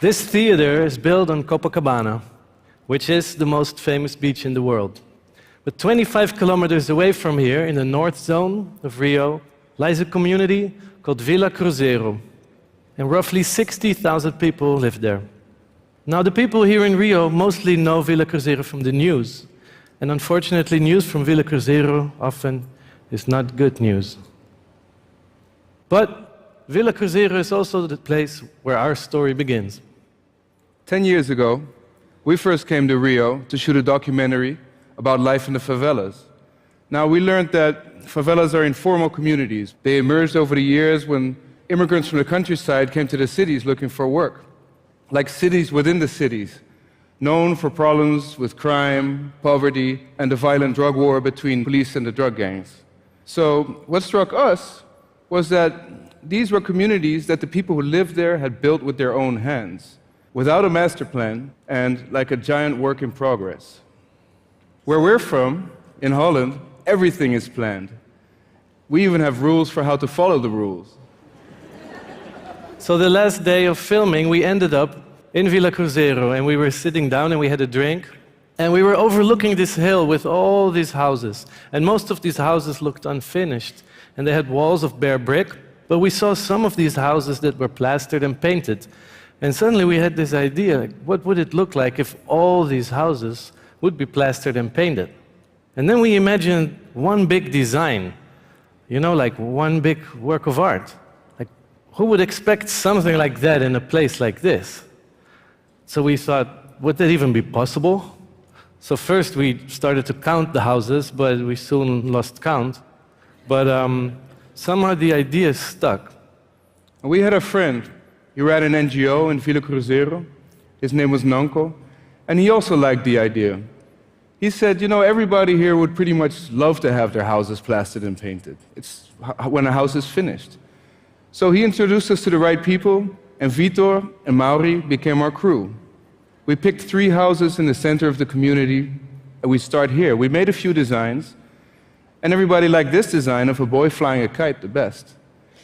This theater is built on Copacabana, which is the most famous beach in the world. But 25 kilometers away from here, in the north zone of Rio, lies a community called Vila Cruzeiro, and roughly 60,000 people live there. Now, the people here in Rio mostly know Vila Cruzeiro from the news, and unfortunately, news from Vila Cruzeiro often is not good news. But Vila Cruzeiro is also the place where our story begins. 10 years ago, we first came to Rio to shoot a documentary about life in the favelas. Now, we learned that favelas are informal communities. They emerged over the years when immigrants from the countryside came to the cities looking for work, like cities within the cities, known for problems with crime, poverty, and the violent drug war between police and the drug gangs. So what struck us was that these were communities that the people who lived there had built with their own hands, without a master plan and like a giant work in progress. Where we're from, in Holland, everything is planned. We even have rules for how to follow the rules. So the last day of filming, we ended up in Vila Cruzeiro, and we were sitting down and we had a drink, and we were overlooking this hill with all these houses. And most of these houses looked unfinished, and they had walls of bare brick, but we saw some of these houses that were plastered and painted. And suddenly we had this idea, like, what would it look like if all these houses would be plastered and painted? And then we imagined one big design, you know, like one big work of art. Like, who would expect something like that in a place like this? So we thought, would that even be possible? So first we started to count the houses, but we soon lost count. But somehow the idea stuck. We had a friend. He ran an NGO in Vila Cruzeiro. His name was Nanko, and he also liked the idea. He said, you know, everybody here would pretty much love to have their houses plastered and painted. It's when a house is finished. So he introduced us to the right people, and Vitor and Mauri became our crew. We picked 3 houses in the center of the community, and we start here. We made a few designs, and everybody liked this design of a boy flying a kite the best.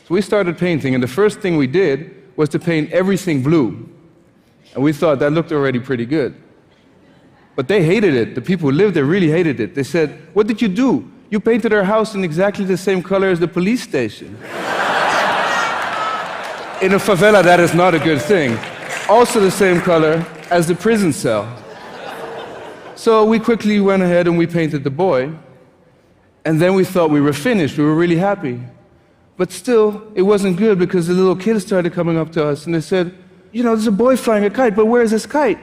So we started painting, and the first thing we did was to paint everything blue. And we thought that looked already pretty good. But they hated it. The people who lived there really hated it. They said, "What did you do? You painted our house in exactly the same color as the police station." In a favela, that is not a good thing. Also the same color as the prison cell. So we quickly went ahead and we painted the boy. And then we thought we were finished. We were really happy. But still, it wasn't good because the little kids started coming up to us and they said, "You know, there's a boy flying a kite, but where is this kite?"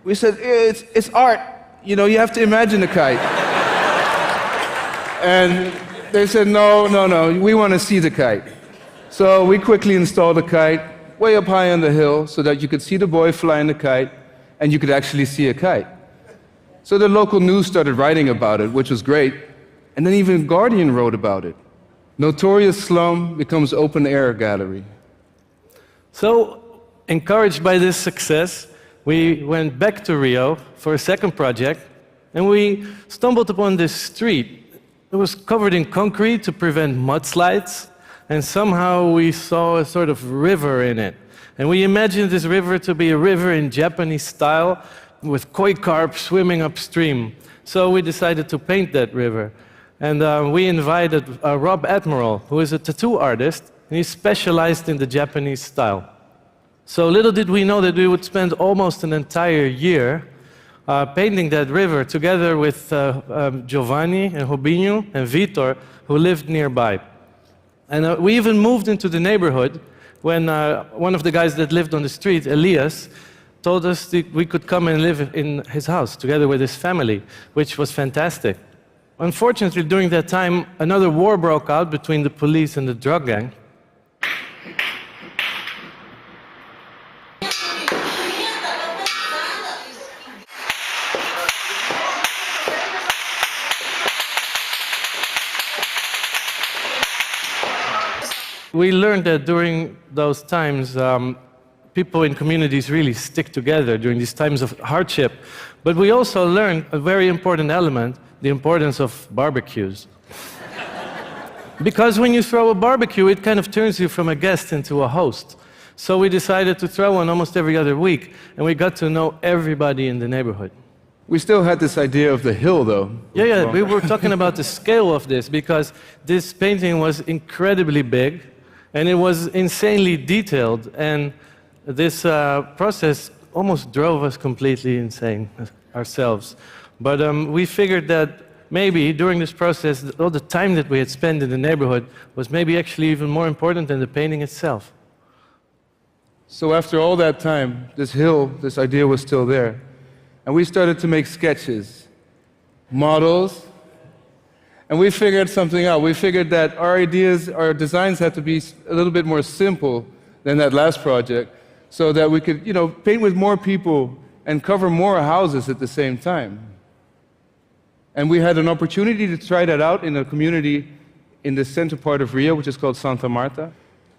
We said, it's art. You know, you have to imagine the kite. And they said, no, we want to see the kite. So we quickly installed a kite way up high on the hill so that you could see the boy flying the kite and you could actually see a kite. So the local news started writing about it, which was great. And then even Guardian wrote about it. Notorious slum becomes open-air gallery. So, encouraged by this success, we went back to Rio for a second project, and we stumbled upon this street. It was covered in concrete to prevent mudslides, and somehow we saw a sort of river in it. And we imagined this river to be a river in Japanese style, with koi carp swimming upstream. So we decided to paint that river. And we invited Rob Admiral, who is a tattoo artist, and he specialized in the Japanese style. So little did we know that we would spend almost an entire year painting that river together with Giovanni and Robinho and Vitor, who lived nearby. And we even moved into the neighborhood when one of the guys that lived on the street, Elias, told us that we could come and live in his house together with his family, which was fantastic. Unfortunately, during that time, another war broke out between the police and the drug gang. We learned that during those times, people in communities really stick together during these times of hardship. But we also learned a very important element, the importance of barbecues. Because when you throw a barbecue, it kind of turns you from a guest into a host. So we decided to throw one almost every other week, and we got to know everybody in the neighborhood. We still had this idea of the hill, though. Yeah, we were talking about the scale of this, because this painting was incredibly big, and it was insanely detailed, and this process almost drove us completely insane ourselves. But we figured that maybe during this process, all the time that we had spent in the neighborhood was maybe actually even more important than the painting itself. So after all that time, this hill, this idea was still there. And we started to make sketches, models, and we figured something out. We figured that our ideas, our designs had to be a little bit more simple than that last project, so that we could, paint with more people and cover more houses at the same time. And we had an opportunity to try that out in a community in the center part of Rio, which is called Santa Marta.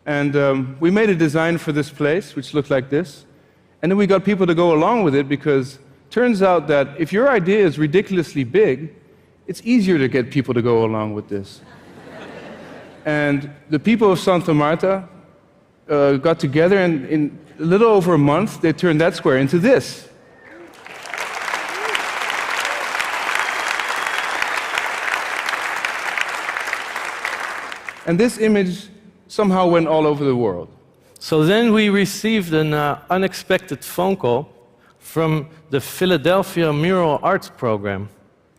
And we made a design for this place, which looked like this. And then we got people to go along with it, because it turns out that if your idea is ridiculously big, it's easier to get people to go along with this. And the people of Santa Marta got together, and in a little over a month, they turned that square into this. And this image somehow went all over the world. So then we received an unexpected phone call from the Philadelphia Mural Arts Program.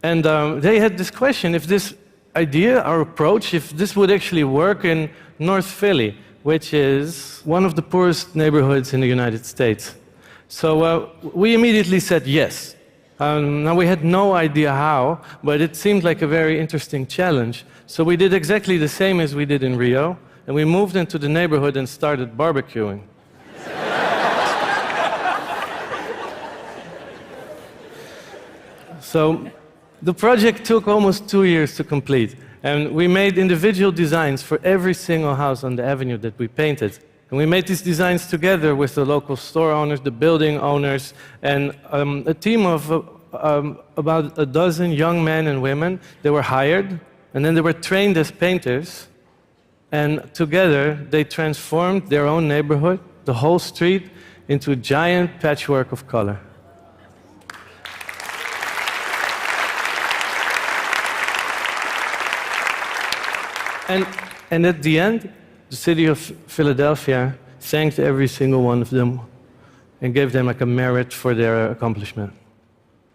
And they had this question, if this idea, our approach, if this would actually work in North Philly, which is one of the poorest neighborhoods in the United States. So we immediately said yes. Now we had no idea how, but it seemed like a very interesting challenge. So we did exactly the same as we did in Rio, and we moved into the neighborhood and started barbecuing. So the project took almost 2 years to complete, and we made individual designs for every single house on the avenue that we painted. And we made these designs together with the local store owners, the building owners, and a team of about a dozen young men and women. They were hired, and then they were trained as painters. And together, they transformed their own neighborhood, the whole street, into a giant patchwork of color. And at the end, the city of Philadelphia thanked every single one of them and gave them like a merit for their accomplishment.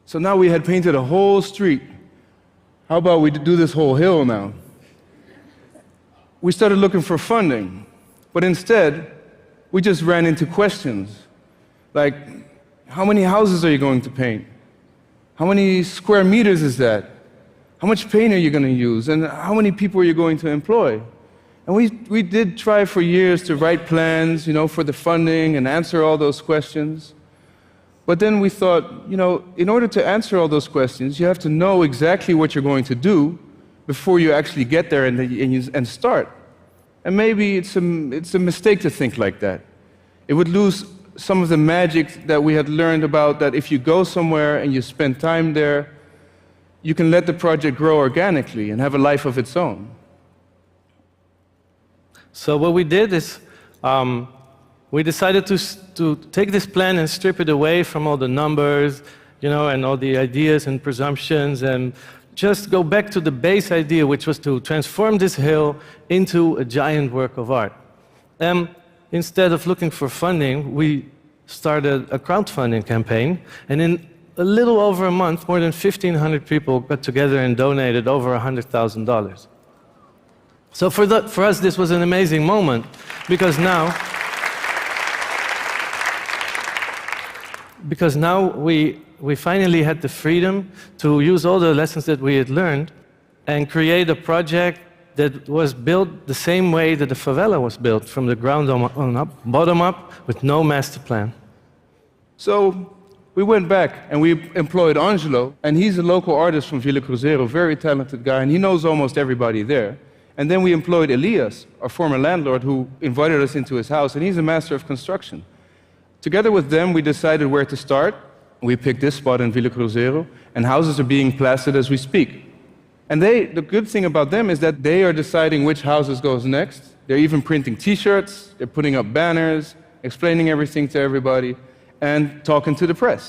So now we had painted a whole street. How about we do this whole hill now? We started looking for funding, but instead, we just ran into questions like, how many houses are you going to paint? How many square meters is that? How much paint are you going to use? And how many people are you going to employ? And we did try for years to write plans, for the funding and answer all those questions. But then we thought, in order to answer all those questions, you have to know exactly what you're going to do before you actually get there and start. And maybe it's a mistake to think like that. It would lose some of the magic that we had learned about, that if you go somewhere and you spend time there, you can let the project grow organically and have a life of its own. So what we did is we decided to take this plan and strip it away from all the numbers, and all the ideas and presumptions, and just go back to the base idea, which was to transform this hill into a giant work of art. Instead of looking for funding, we started a crowdfunding campaign, and in a little over a month, more than 1,500 people got together and donated over $100,000. So for us, this was an amazing moment, because now we finally had the freedom to use all the lessons that we had learned and create a project that was built the same way that the favela was built, from the ground on up, bottom up, with no master plan. So we went back and we employed Angelo, and he's a local artist from Villa Cruzeiro, very talented guy, and he knows almost everybody there. And then we employed Elias, our former landlord, who invited us into his house, and he's a master of construction. Together with them, we decided where to start. We picked this spot in Villa Cruzeiro, and houses are being plastered as we speak. And the good thing about them is that they are deciding which houses goes next. They're even printing T-shirts, they're putting up banners, explaining everything to everybody, and talking to the press.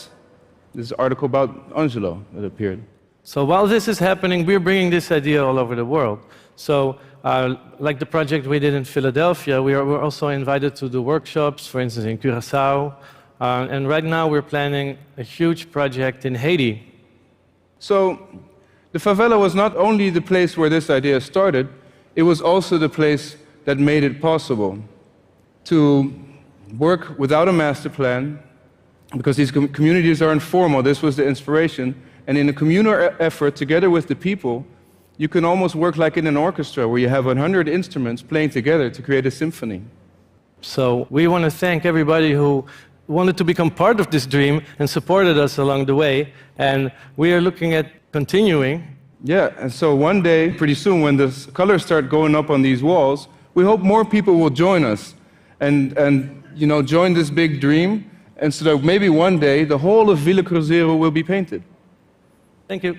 This is an article about Angelo that appeared. So while this is happening, we're bringing this idea all over the world. So like the project we did in Philadelphia, we're also invited to do workshops, for instance, in Curaçao. And right now we're planning a huge project in Haiti. So the favela was not only the place where this idea started, it was also the place that made it possible to work without a master plan, because these communities are informal. This was the inspiration. And in a communal effort, together with the people, you can almost work like in an orchestra, where you have 100 instruments playing together to create a symphony. So we want to thank everybody who wanted to become part of this dream and supported us along the way. And we are looking at continuing. Yeah, and so one day, pretty soon, when the colors start going up on these walls, we hope more people will join us and join this big dream. And so that maybe one day, the whole of Villa Cruzeiro will be painted. Thank you.